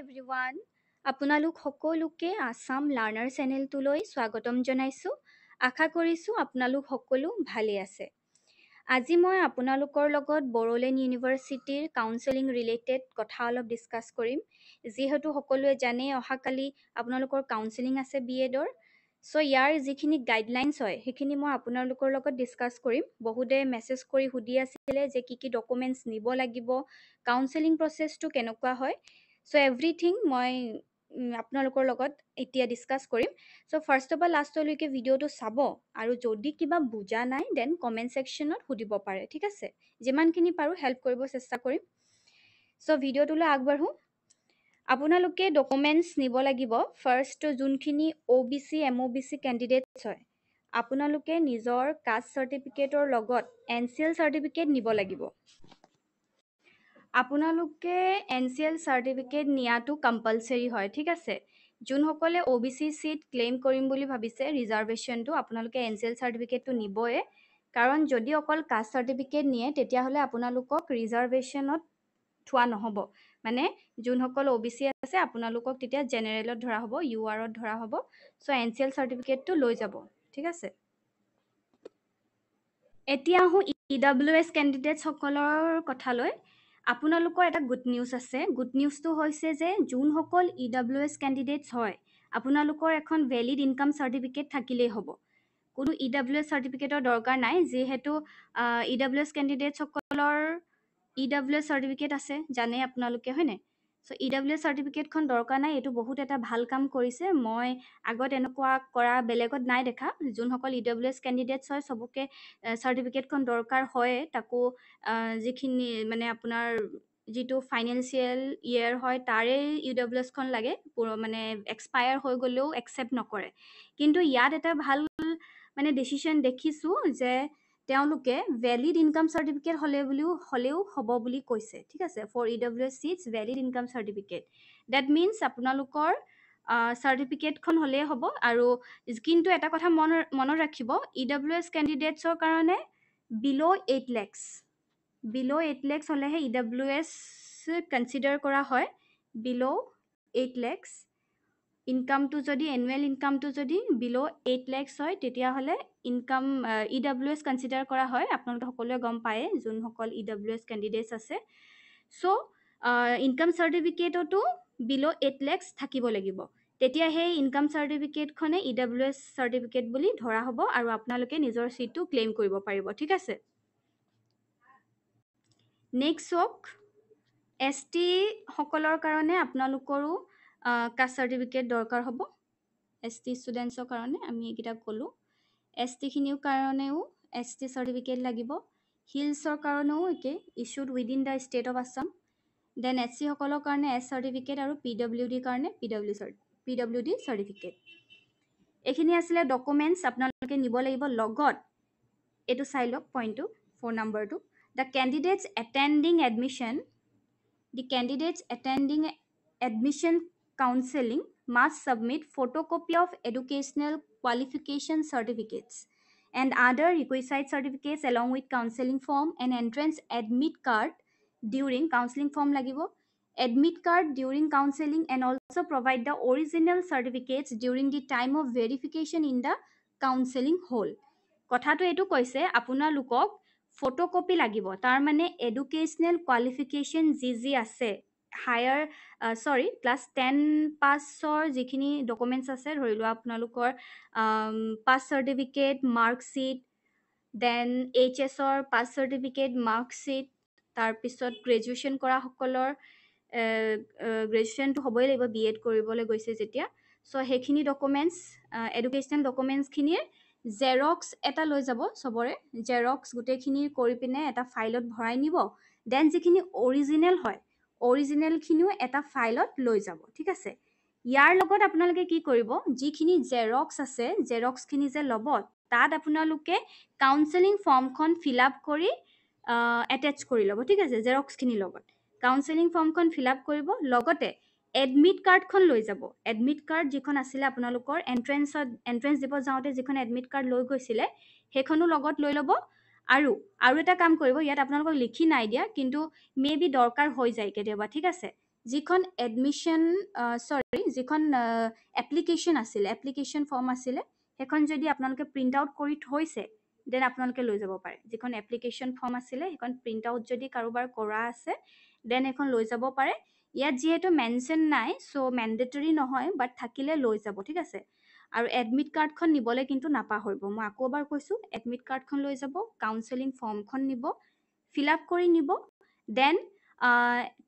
Everyone আপোনালোক সকলোকে Assam learner চেনেলটোলৈ স্বাগতম জনাইছোঁ। আশা কৰিছোঁ আপোনালোক সকলো ভালে আছে। আজি মই আপোনালোকৰ লগত বড়োলেণ্ড ইউনিভাৰ্চিটিৰ কাউন্সেলিং ৰিলেটেড কথা অলপ ডিছকাছ কৰিম। যিহেতু সকলোৱে জানে অহাকালি আপোনালোকৰ কাউন্সেলিং আছে BEdৰ। চ' ইয়াৰ যিখিনি গাইডলাইনছ হয় সেইখিনি মই আপোনালোকৰ লগত ডিছকাছ কৰিম। বহুতে মেছেজ কৰি সুধি আছিলে যে কি ডকুমেণ্টছ নিব লাগিব, কাউন্সেলিং প্ৰচেছটো কেনেকুৱা হয়। চ' এভৰিথিং মই আপোনালোকৰ লগত এতিয়া ডিছকাছ কৰিম। চ' ফাৰ্ষ্ট অফ অল লাষ্টলৈকে ভিডিঅ'টো চাব আৰু যদি কিবা বুজা নাই দেন কমেণ্ট ছেকশ্যনত সুধিব পাৰে, ঠিক আছে। যিমানখিনি পাৰোঁ হেল্প কৰিব চেষ্টা কৰিম। চ' ভিডিঅ'টোলৈ আগবাঢ়োঁ। আপোনালোকে ডকুমেণ্টছ নিব লাগিব। ফাৰ্ষ্ট যোনখিনি OBC MOBC কেণ্ডিডেটছ হয়, আপোনালোকে নিজৰ কাষ্ট চাৰ্টিফিকেটৰ লগত NCL চাৰ্টিফিকেট নিব লাগিব। আপোনালোকে NCL চাৰ্টিফিকেট নিয়াটো কম্পালচৰি হয়, ঠিক আছে। যোনসকলে OBC চিট ক্লেইম কৰিম বুলি ভাবিছে ৰিজাৰ্ভেশ্যনটো, আপোনালোকে NCL চাৰ্টিফিকেটটো নিবই। কাৰণ যদি অকল কাষ্ট চাৰ্টিফিকেট নিয়ে তেতিয়াহ'লে আপোনালোকক ৰিজাৰ্ভেশ্যনত থোৱা নহ'ব। মানে যোনসকল OBC আছে আপোনালোকক তেতিয়া জেনেৰেলত ধৰা হ'ব, URত ধৰা হ'ব। চ' NCL চাৰ্টিফিকেটটো লৈ যাব, ঠিক আছে। এতিয়া আহোঁ EWS কেণ্ডিডেটসকলৰ কথালৈ। আপোনালোকৰ এটা গুড নিউজ আছে। গুড নিউজটো হৈছে যে যোনসকল EWS কেণ্ডিডেটছ হয়, আপোনালোকৰ এখন ভেলিড ইনকাম চাৰ্টিফিকেট থাকিলেই হ'ব। কোনো EWS চাৰ্টিফিকেটৰ দৰকাৰ নাই, যিহেতু EWS কেণ্ডিডেটসকলৰ EWS চাৰ্টিফিকেট আছে, জানে আপোনালোকে, হয়নে? চ' EWS চাৰ্টিফিকেটখন দৰকাৰ নাই। এইটো বহুত এটা ভাল কাম কৰিছে। মই আগত এনেকুৱা কৰা বেলেগত নাই দেখা। যোনসকল EWS কেণ্ডিডেটছ হয় চবকে চাৰ্টিফিকেটখন দৰকাৰ হয়। তাকো যিখিনি মানে আপোনাৰ যিটো ফাইনেন্সিয়েল ইয়েৰ হয় তাৰে EWSখন লাগে, মানে এক্সপায়াৰ হৈ গ'লেও একচেপ্ট নকৰে। কিন্তু ইয়াত এটা ভাল মানে ডিচিশ্যন দেখিছোঁ যে তেওঁলোকে ভেলিড ইনকাম চাৰ্টিফিকেট হ'লেও হ'ব বুলি কৈছে, ঠিক আছে। For EWS seats valid income certificate, that means আপোনালোকৰ চাৰ্টিফিকেটখন হ'লেই হ'ব। আৰু কিন্তু এটা কথা মনত ৰাখিব, EWS কেণ্ডিডেটছৰ কাৰণে বিল' 8 lakhs হ'লেহে EWS কনচিডাৰ কৰা হয়। বিল' 8 lakhs ইনকামটো যদি এনুৱেল ইনকামটো যদি বিল' 8 lakhs হয় তেতিয়াহ'লে EWS কনচিডাৰ কৰা হয়। আপোনালোকে সকলোৱে গম পায়ে যোনসকল EWS কেণ্ডিডেটছ আছে। চ' ইনকাম চাৰ্টিফিকেটতো বিল' 8 lakhs থাকিব লাগিব। তেতিয়া সেই ইনকাম চাৰ্টিফিকেটখনে EWS চাৰ্টিফিকেট বুলি ধৰা হ'ব আৰু আপোনালোকে নিজৰ চিটটো ক্লেইম কৰিব পাৰিব, ঠিক আছে। নেক্সট চাওক, ST সকলৰ কাৰণে আপোনালোকৰো কাষ্ট চাৰ্টিফিকেট দৰকাৰ হ'ব। ST ষ্টুডেণ্টছৰ কাৰণে আমি এইকেইটা ক'লোঁ। ST খিনিৰ কাৰণেও ST চাৰ্টিফিকেট লাগিব। হিলছৰ কাৰণেও একে, issued within the state of Assam. Then SC সকলৰ কাৰণে S চাৰ্টিফিকেট আৰু PWD কাৰণে PWD চাৰ্টিফিকেট। এইখিনি আছিলে ডকুমেণ্টছ আপোনালোকে নিব লাগিব। লগত এইটো চাই লওক পইণ্টটো, 4 নম্বৰটো, The candidates attending admission counseling must submit photocopy of educational qualification certificates and other requisite certificates along with counseling form and entrance admit card during counseling form lagibo, admit card during counseling, and also provide the original certificates during the time of verification in the counseling hall. কথাটো এইটো কৈছে আপোনালোকক photocopy লাগিব। তাৰ মানে educational qualification যি আছে, class 10 পাছৰ যিখিনি ডকুমেণ্টছ আছে, ধৰি লোৱা আপোনালোকৰ পাছ চাৰ্টিফিকেট, মাৰ্কশ্বিট, দেন HSৰ পাছ চাৰ্টিফিকেট, মাৰ্কশ্বিট, তাৰপিছত গ্ৰেজুৱেশ্যন কৰা সকলৰ গ্ৰেজুৱেশ্যনটো হ'বই লাগিব BEd কৰিবলৈ গৈছে যেতিয়া। চ' সেইখিনি ডকুমেণ্টছ, এডুকেশ্যনেল ডকুমেণ্টছখিনিৰ জেৰক্স এটা লৈ যাব চবৰে। জেৰক্স গোটেইখিনি কৰি পিনে এটা ফাইলত ভৰাই নিব। দেন যিখিনি অৰিজিনেল হয়, অৰিজিনেলখিনিও এটা ফাইলত লৈ যাব, ঠিক আছে। ইয়াৰ লগত আপোনালোকে কি কৰিব, যিখিনি জেৰক্স আছে, জেৰক্সখিনি যে ল'ব, তাত আপোনালোকে কাউন্সেলিং ফৰ্মখন ফিল আপ কৰি এটেচ কৰি ল'ব, ঠিক আছে। জেৰক্সখিনিৰ লগত কাউন্সেলিং ফৰ্মখন ফিল আপ কৰিব। লগতে এডমিট কাৰ্ডখন লৈ যাব। এডমিট কাৰ্ড যিখন আছিলে আপোনালোকৰ এণ্ট্ৰেঞ্চ দিব যাওঁতে যিখন এডমিট কাৰ্ড লৈ গৈছিলে সেইখনো লগত লৈ ল'ব। আৰু এটা কাম কৰিব, ইয়াত আপোনালোকক লিখি নাই দিয়া, কিন্তু মে বি দৰকাৰ হৈ যায় কেতিয়াবা, ঠিক আছে। যিখন এডমিশ্যন যিখন এপ্লিকেশ্যন আছিলে, এপ্লিকেশ্যন ফৰ্ম আছিলে, সেইখন যদি আপোনালোকে প্ৰিণ্ট আউট কৰি থৈছে, দেন আপোনালোকে লৈ যাব পাৰে। যিখন এপ্লিকেশ্যন ফৰ্ম আছিলে সেইখন প্ৰিণ্ট আউট যদি কাৰোবাৰ কৰা আছে, দেন এখন লৈ যাব পাৰে। ইয়াত যিহেতু মেনশ্যন নাই, চ' মেণ্ডেটৰী নহয়, বাট থাকিলে লৈ যাব, ঠিক আছে। আৰু এডমিট কাৰ্ডখন নিবলৈ কিন্তু নাপাহৰিব। মই আকৌ এবাৰ কৈছোঁ, এডমিট কাৰ্ডখন লৈ যাব, কাউন্সেলিং ফৰ্মখন নিব, ফিল আপ কৰি নিব, দেন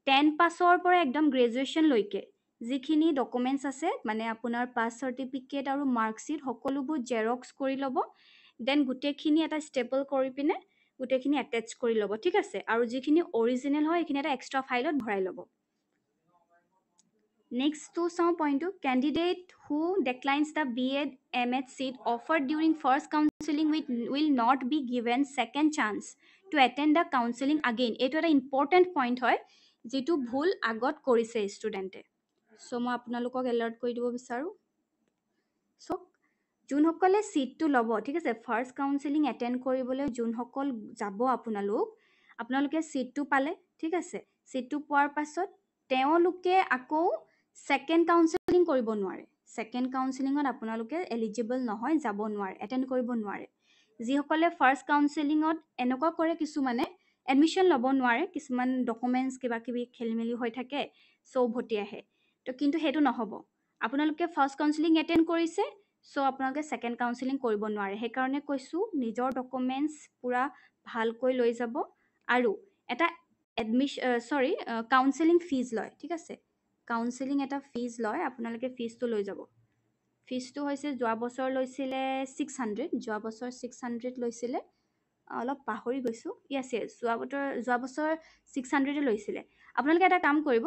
10 পাছৰ পৰা একদম গ্ৰেজুৱেশ্যনলৈকে যিখিনি ডকুমেণ্টছ আছে, মানে আপোনাৰ পাছ চাৰ্টিফিকেট আৰু মাৰ্কশ্বিট সকলোবোৰ জেৰক্স কৰি ল'ব, দেন গোটেইখিনি এটা ষ্টেপল কৰি পিনে গোটেইখিনি এটেচ কৰি ল'ব, ঠিক আছে। আৰু যিখিনি অৰিজিনেল হয় সেইখিনি এটা এক্সট্ৰা ফাইলত ভৰাই ল'ব। নেক্সটটো চাওঁ পইণ্টটো, candidate who declines the BEd MAd seat offered during first counseling will not be given second chance to attend the counseling again. এইটো এটা ইম্পৰ্টেণ্ট পইণ্ট হয় যিটো ভুল আগত কৰিছে ষ্টুডেণ্টে। চ' মই আপোনালোকক এলাৰ্ট কৰি দিব বিচাৰোঁ। চ' যোনসকলে ছিটটো ল'ব, ঠিক আছে, ফাৰ্ষ্ট কাউন্সেলিং এটেণ্ড কৰিবলৈ যোনসকল যাব আপোনালোকে ছিটটো পালে, ঠিক আছে। ছিটটো পোৱাৰ পাছত তেওঁলোকে আকৌ ছেকেণ্ড কাউন্সেলিং কৰিব নোৱাৰে। ছেকেণ্ড কাউন্সেলিঙত আপোনালোকে এলিজিবল নহয়, যাব নোৱাৰে, এটেণ্ড কৰিব নোৱাৰে। যিসকলে ফাৰ্ষ্ট কাউন্সেলিঙত এনেকুৱা কৰে, কিছুমানে এডমিশ্যন ল'ব নোৱাৰে, কিছুমান ডকুমেণ্টছ কিবা কিবি খেলি মেলি হৈ থাকে, চ' উভতি আহে। তো কিন্তু সেইটো নহ'ব। আপোনালোকে ফাৰ্ষ্ট কাউন্সেলিং এটেণ্ড কৰিছে, চ' আপোনালোকে ছেকেণ্ড কাউন্সেলিং কৰিব নোৱাৰে। সেইকাৰণে কৈছোঁ, নিজৰ ডকুমেণ্টছ পূৰা ভালকৈ লৈ যাব। আৰু এটা কাউন্সেলিং ফিজ লয়, ঠিক আছে। কাউন্সেলিং এটা ফিজ লয়, আপোনালোকে ফিজটো লৈ যাব। ফিজটো হৈছে যোৱা বছৰ লৈছিলে 600, যোৱা বছৰ 600 লৈছিলে, অলপ পাহৰি গৈছোঁ। য়েছ যোৱা বছৰ 600 লৈছিলে। আপোনালোকে এটা কাম কৰিব,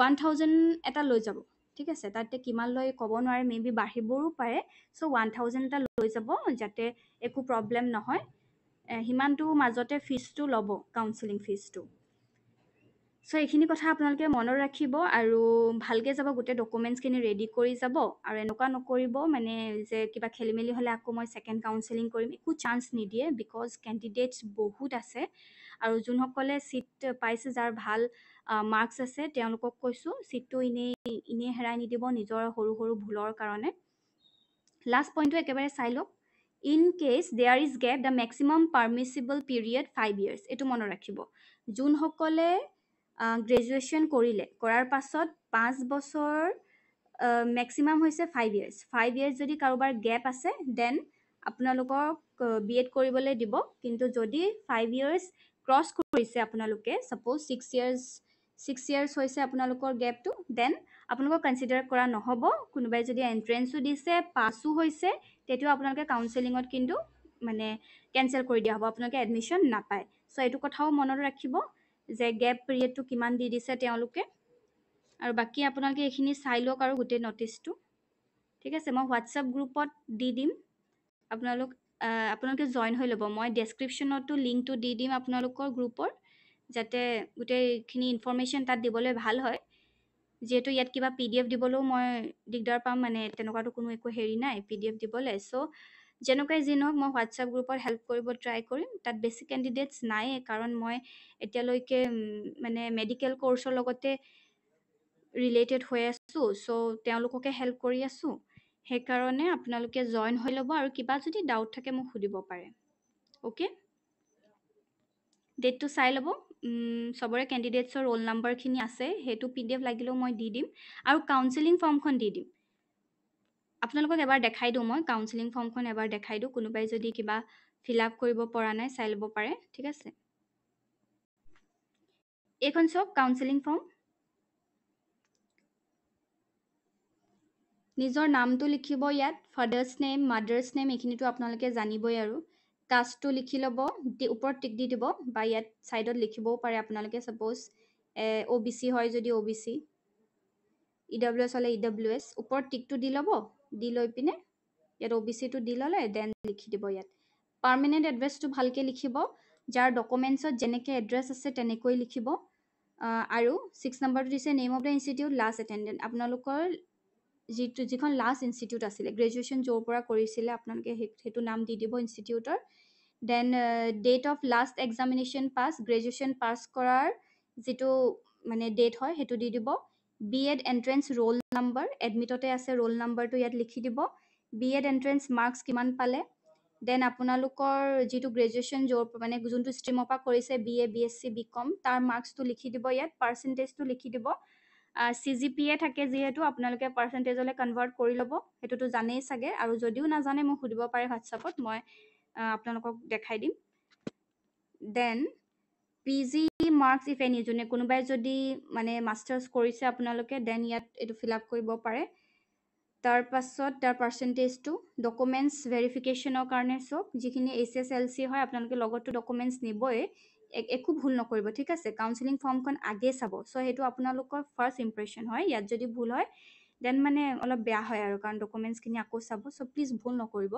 1000 এটা লৈ যাব, ঠিক আছে। তাতে কিমান লয় ক'ব নোৱাৰে, মে বি বাঢ়িবও পাৰে। চ' 1000 এটা লৈ যাব, যাতে একো প্ৰব্লেম নহয়। সিমানটো মাজতে ফিজটো ল'ব, কাউন্সেলিং ফিজটো। চ' এইখিনি কথা আপোনালোকে মনত ৰাখিব আৰু ভালকৈ যাব, গোটেই ডকুমেণ্টছখিনি ৰেডি কৰি যাব। আৰু এনেকুৱা নকৰিব মানে যে কিবা খেলি মেলি হ'লে আকৌ মই ছেকেণ্ড কাউন্সেলিং কৰিম, একো চান্স নিদিয়ে। বিকজ কেণ্ডিডেটছ বহুত আছে, আৰু যোনসকলে ছিট পাইছে, যাৰ ভাল মাৰ্কছ আছে, তেওঁলোকক কৈছোঁ ছিটটো এনেই হেৰাই নিদিব নিজৰ সৰু সৰু ভুলৰ কাৰণে। লাষ্ট পইণ্টটো একেবাৰে চাই লওক। In case there is gap, the maximum permissible period 5 years। এইটো মনত ৰাখিব। যোনসকলে গ্ৰেজুৱেশ্যন কৰাৰ পাছত 5 বছৰ, মেক্সিমাম হৈছে 5 years। 5 years যদি কাৰোবাৰ গেপ আছে, দেন আপোনালোকক BEd কৰিবলৈ দিব। কিন্তু যদি 5 years ক্ৰছ কৰিছে আপোনালোকে, ছাপ'জ 6 years হৈছে আপোনালোকৰ গেপটো, দেন আপোনালোকক কনচিডাৰ কৰা নহ'ব। কোনোবাই যদি এণ্ট্ৰেঞ্চো দিছে, পাছো হৈছে, তেতিয়াও আপোনালোকে কাউন্সেলিঙত কিন্তু মানে কেঞ্চেল কৰি দিয়া হ'ব, আপোনালোকে এডমিশ্যন নাপায়। চ' এইটো কথাও মনত ৰাখিব যে গেপ পিৰিয়ডটো কিমান দি দিছে তেওঁলোকে। আৰু বাকী আপোনালোকে এইখিনি চাই লওক আৰু গোটেই নটিচটো, ঠিক আছে। মই হোৱাটছএপ গ্ৰুপত দি দিম, আপোনালোকে জইন হৈ ল'ব। মই ডেছক্ৰিপশ্যনতো লিংকটো দি দিম আপোনালোকৰ গ্ৰুপৰ, যাতে গোটেইখিনি ইনফৰ্মেশ্যন তাত দিবলৈ ভাল হয়। যিহেতু ইয়াত কিবা PDF দিবলৈও মই দিগদাৰ পাম, মানে তেনেকুৱাতো কোনো একো হেৰি নাই PDF দিবলৈ। চ' যেনেকুৱাই যি নহওক, মই হোৱাটছএপ গ্ৰুপত হেল্প কৰিব ট্ৰাই কৰিম। তাত বেছি কেণ্ডিডেটছ নাই, কাৰণ মই এতিয়ালৈকে মানে মেডিকেল কৰ্চৰ লগতে ৰিলেটেড হৈ আছোঁ, চ' তেওঁলোককে হেল্প কৰি আছোঁ। সেইকাৰণে আপোনালোকে জইন হৈ ল'ব, আৰু কিবা যদি ডাউট থাকে মোক সুধিব পাৰে। অ'কে, ডেটটো চাই ল'ব। চবৰে কেণ্ডিডেটছৰ ৰোল নাম্বাৰখিনি আছে, সেইটো PDF লাগিলেও মই দি দিম। আৰু কাউন্সেলিং ফৰ্মখন দি দিম। আপোনালোকক এবাৰ দেখাই দিওঁ, মই কাউন্সেলিং ফৰ্মখন এবাৰ দেখাই দিওঁ। কোনোবাই যদি কিবা ফিল আপ কৰিব পৰা নাই, চাই ল'ব পাৰে, ঠিক আছে। এইখন চাওক, কাউন্সেলিং ফৰ্ম। নিজৰ নামটো লিখিব ইয়াত, ফাদাৰ্ছ নেম, মাদাৰ্ছ নেম, এইখিনিতো আপোনালোকে জানিবই। আৰু কাষ্টটো লিখি ল'ব, ওপৰত টিক দি দিব, বা ইয়াত ছাইডত লিখিবও পাৰে আপোনালোকে। ছাপ'জ OBC হয় যদি OBC, EWS হ'লে EWS, ওপৰত টিকটো দি ল'ব। দি লৈ পিনে ইয়াত OBCটো দি ল'লে, দেন লিখি দিব ইয়াত। পাৰ্মানেণ্ট এড্ৰেছটো ভালকৈ লিখিব, যাৰ ডকুমেণ্টছত যেনেকৈ এড্ৰেছ আছে তেনেকৈ লিখিব। আৰু 6 নম্বৰটো দিছে name of the institute, last attendant, আপোনালোকৰ যিখন লাষ্ট ইনষ্টিটিউট আছিলে, গ্ৰেজুৱেশ্যন য'ৰ পৰা কৰিছিলে, আপোনালোকে সেইটো নাম দি দিব ইনষ্টিটিউটৰ। Then date of last examination pass, graduation pass কৰাৰ যিটো মানে ডেট হয় সেইটো দি দিব। B.Ed এণ্ট্ৰেন্স ৰোল নাম্বাৰ, এডমিটতে আছে ৰোল নাম্বাৰটো ইয়াত লিখি দিব। B.Ed এণ্ট্ৰেন্স মাৰ্কছ কিমান পালে, দেন আপোনালোকৰ যিটো গ্ৰেজুৱেশ্যন মানে যোনটো ষ্ট্ৰীমৰ পৰা কৰিছে BA BSc BCom তাৰ মাৰ্কছটো লিখি দিব ইয়াত, পাৰ্চেণ্টেজটো লিখি দিব। CGPA থাকে যিহেতু আপোনালোকে পাৰ্চেণ্টেজলৈ কনভাৰ্ট কৰি ল'ব, সেইটোতো জানেই চাগে, আৰু যদিও নাজানে মোক সুধিব পাৰে হোৱাটছআপত, মই আপোনালোকক দেখাই দিম। Then PG marks if any, যোনে কোনোবাই যদি মানে মাষ্টাৰ্ছ কৰিছে আপোনালোকে, দেন ইয়াত এইটো ফিল আপ কৰিব পাৰে। তাৰ পাছত তাৰ পাৰ্চেণ্টেজটো, ডকুমেণ্টছ ভেৰিফিকেশ্যনৰ কাৰণে চব যিখিনি HSLC হয় আপোনালোকে লগতো ডকুমেণ্টছ নিবই, একো ভুল নকৰিব, ঠিক আছে। কাউন্সেলিং ফৰ্মখন আগে চাব, চ' সেইটো আপোনালোকৰ ফাৰ্ষ্ট ইম্প্ৰেশ্যন হয়, ইয়াত যদি ভুল হয় দেন মানে অলপ বেয়া হয় আৰু, কাৰণ ডকুমেণ্টছখিনি আকৌ চাব, চ' প্লিজ ভুল নকৰিব।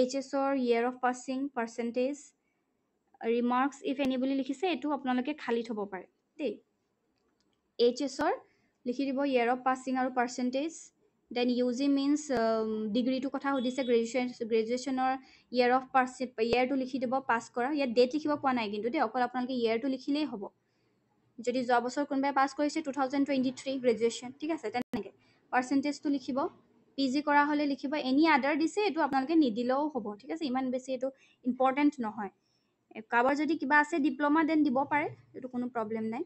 HSৰ year of passing, percentage, remarks if any বুলি লিখিছে, এইটো আপোনালোকে খালী থ'ব পাৰে দেই। HSৰ লিখি দিব ইয়েৰ অফ পাছিং আৰু পাৰ্চেণ্টেজ। দেন UG মিনছ ডিগ্ৰীটোৰ কথা সুধিছে, গ্ৰেজুৱেশ্যনৰ ইয়েৰ অফ ইয়েৰটো লিখি দিব পাছ কৰা, ইয়াত ডেট লিখিব পোৱা নাই কিন্তু দেই, অকল আপোনালোকে ইয়েৰটো লিখিলেই হ'ব। যদি যোৱা বছৰ কোনোবাই পাছ কৰিছে 2023 গ্ৰেজুৱেশ্যন, ঠিক আছে, তেনেকৈ পাৰ্চেণ্টেজটো লিখিব। PG কৰা হ'লে লিখিব, এনি আদাৰ দিছে এইটো আপোনালোকে নিদিলেও হ'ব, ঠিক আছে, ইমান বেছি এইটো ইম্পৰ্টেণ্ট নহয়। কাৰোবাৰ যদি কিবা আছে ডিপ্ল'মা দেন দিব পাৰে, এইটো কোনো প্ৰব্লেম নাই।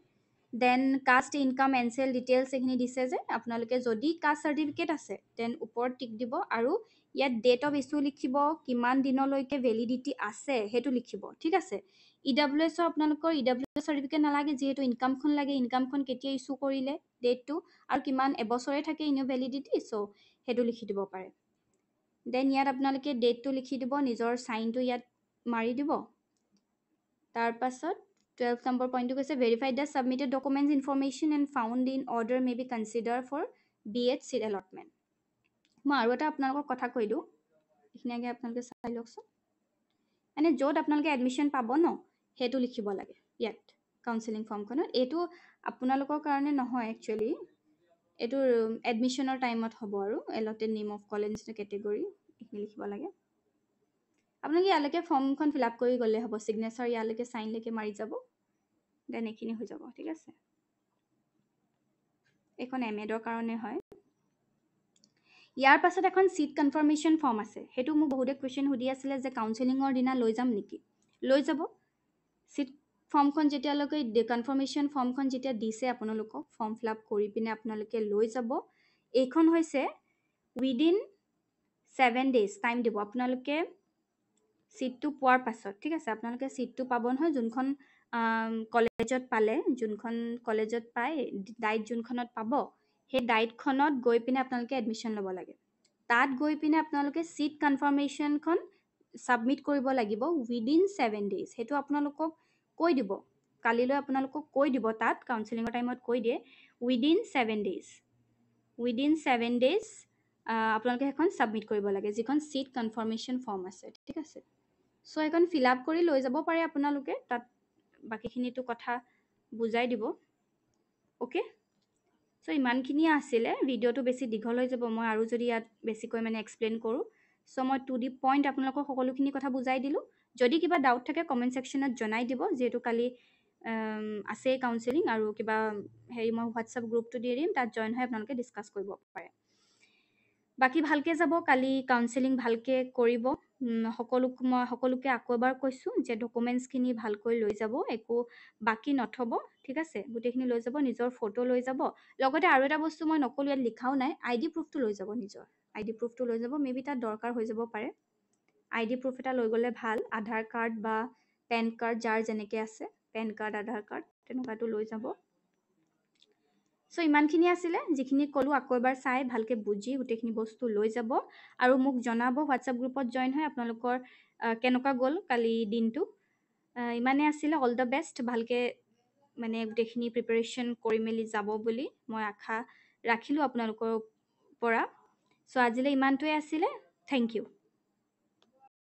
দেন কাষ্ট ইনকাম এনচেল ডিটেইলছ এইখিনি দিছে যে, আপোনালোকে যদি কাষ্ট চাৰ্টিফিকেট আছে দেন ওপৰত টিক দিব, আৰু ইয়াত ডেট অফ ইছ্যু লিখিব, কিমান দিনলৈকে ভেলিডিটি আছে সেইটো লিখিব, ঠিক আছে। EWSৰ আপোনালোকৰ EWS চাৰ্টিফিকেট নালাগে, যিহেতু ইনকামখন লাগে, ইনকামখন কেতিয়া ইছ্যু কৰিলে ডেটটো, আৰু কিমান এবছৰে থাকে ইনিউ ভেলিডিটি, চ' সেইটো লিখি দিব পাৰে। দেন ইয়াত আপোনালোকে ডেটটো লিখি দিব, নিজৰ চাইনটো ইয়াত মাৰি দিব। তাৰপাছত 12 নম্বৰ পইণ্টটো কৈছে, verified the submitted documents information and found in order may be consider for B.Ed seat allotment. মই আৰু এটা আপোনালোকক কথা কৈ দিওঁ, এইখিনি আগে আপোনালোকে চাই লওকচোন। মানে য'ত আপোনালোকে এডমিশ্যন পাব ন, সেইটো লিখিব লাগে ইয়াত কাউন্সেলিং ফৰ্মখনত। এইটো আপোনালোকৰ কাৰণে নহয় একচুৱেলি, এইটো এডমিশ্যনৰ টাইমত হ'ব আৰু, allotted name of college category এইখিনি লিখিব লাগে। আপোনালোকে ইয়ালৈকে ফৰ্মখন ফিল আপ কৰি গ'লে হ'ব, ছিগনেচাৰ ইয়ালৈকে চাইনলৈকে মাৰি যাব, দেন এইখিনি হৈ যাব, ঠিক আছে। এইখন Medৰ কাৰণে হয়। ইয়াৰ পাছত এখন চিট কনফাৰ্মেশ্যন ফৰ্ম আছে, সেইটো মোক বহুতে কুৱেশ্যন সুধি আছিলে যে কাউন্সেলিঙৰ দিনা লৈ যাম নেকি, লৈ যাব। চিট ফৰ্মখন যেতিয়ালৈকে কনফাৰ্মেশ্যন ফৰ্মখন যেতিয়া দিছে আপোনালোকক, ফৰ্ম ফিল আপ কৰি পিনে আপোনালোকে লৈ যাব। এইখন হৈছে উইদিন 7 days টাইম দিব আপোনালোকে চিটটো পোৱাৰ পাছত, ঠিক আছে। আপোনালোকে চিটটো পাব নহয়, যোনখন কলেজত পালে, যোনখন কলেজত পায় ডাইট যোনখনত পাব, সেই ডাইটখনত গৈ পিনে আপোনালোকে এডমিশ্যন ল'ব লাগে। তাত গৈ পিনে আপোনালোকে চিট কনফাৰ্মেশ্যনখন ছাবমিট কৰিব লাগিব উইদিন 7 days। সেইটো আপোনালোকক কৈ দিব, কালিলৈ আপোনালোকক কৈ দিব, তাত কাউন্সেলিঙৰ টাইমত কৈ দিয়ে উইদিন 7 days। উইদিন 7 days আপোনালোকে সেইখন ছাবমিট কৰিব লাগে, যিখন চিট কনফাৰ্মেশ্যন ফৰ্ম আছে, ঠিক আছে। চ' সেইখন ফিল আপ কৰি লৈ যাব পাৰে আপোনালোকে, তাত বাকীখিনিতো কথা বুজাই দিব, অ'কে। চ' ইমানখিনিয়ে আছিলে, ভিডিঅ'টো বেছি দীঘল হৈ যাব মই আৰু যদি ইয়াত বেছিকৈ মানে এক্সপ্লেইন কৰোঁ। চ' মই 2D পইণ্ট আপোনালোকক সকলোখিনি কথা বুজাই দিলোঁ। যদি কিবা ডাউট থাকে কমেণ্ট ছেকশ্যনত জনাই দিব, যিহেতু কালি আছেই কাউন্সেলিং, আৰু কিবা হেৰি মই হোৱাটছআপ গ্ৰুপটো দি দিম, তাত জইন হৈ আপোনালোকে ডিছকাছ কৰিব পাৰে। বাকী ভালকৈ যাব, কালি কাউন্সেলিং ভালকৈ কৰিব। মই সকলোকে আকৌ এবাৰ কৈছোঁ যে ডকুমেণ্টছখিনি ভালকৈ লৈ যাব, একো বাকী নথ'ব, ঠিক আছে। গোটেইখিনি লৈ যাব, নিজৰ ফটো লৈ যাব। লগতে আৰু এটা বস্তু মই নক'লোঁ, ইয়াত লিখাও নাই, ID প্ৰুফটো লৈ যাব, নিজৰ ID প্ৰুফটো লৈ যাব। মে বি তাত দৰকাৰ হৈ যাব পাৰে, ID প্ৰুফ এটা লৈ গ'লে ভাল, আধাৰ কাৰ্ড বা পেন কাৰ্ড যাৰ যেনেকৈ আছে, পেন কাৰ্ড আধাৰ কাৰ্ড তেনেকুৱাটো লৈ যাব। চ' ইমানখিনি আছিলে, যিখিনি ক'লোঁ আকৌ এবাৰ চাই ভালকৈ বুজি গোটেইখিনি বস্তু লৈ যাব, আৰু মোক জনাব হোৱাটছআপ গ্ৰুপত জইন হৈ আপোনালোকৰ কেনেকুৱা গ'ল কালি দিনটো। ইমানেই আছিলে, অল দ্য বেষ্ট, ভালকৈ মানে গোটেইখিনি প্ৰিপাৰেশ্যন কৰি মেলি যাব বুলি মই আশা ৰাখিলোঁ আপোনালোকৰ পৰা। চ' আজিলৈ ইমানটোৱে আছিলে, থেংক ইউ।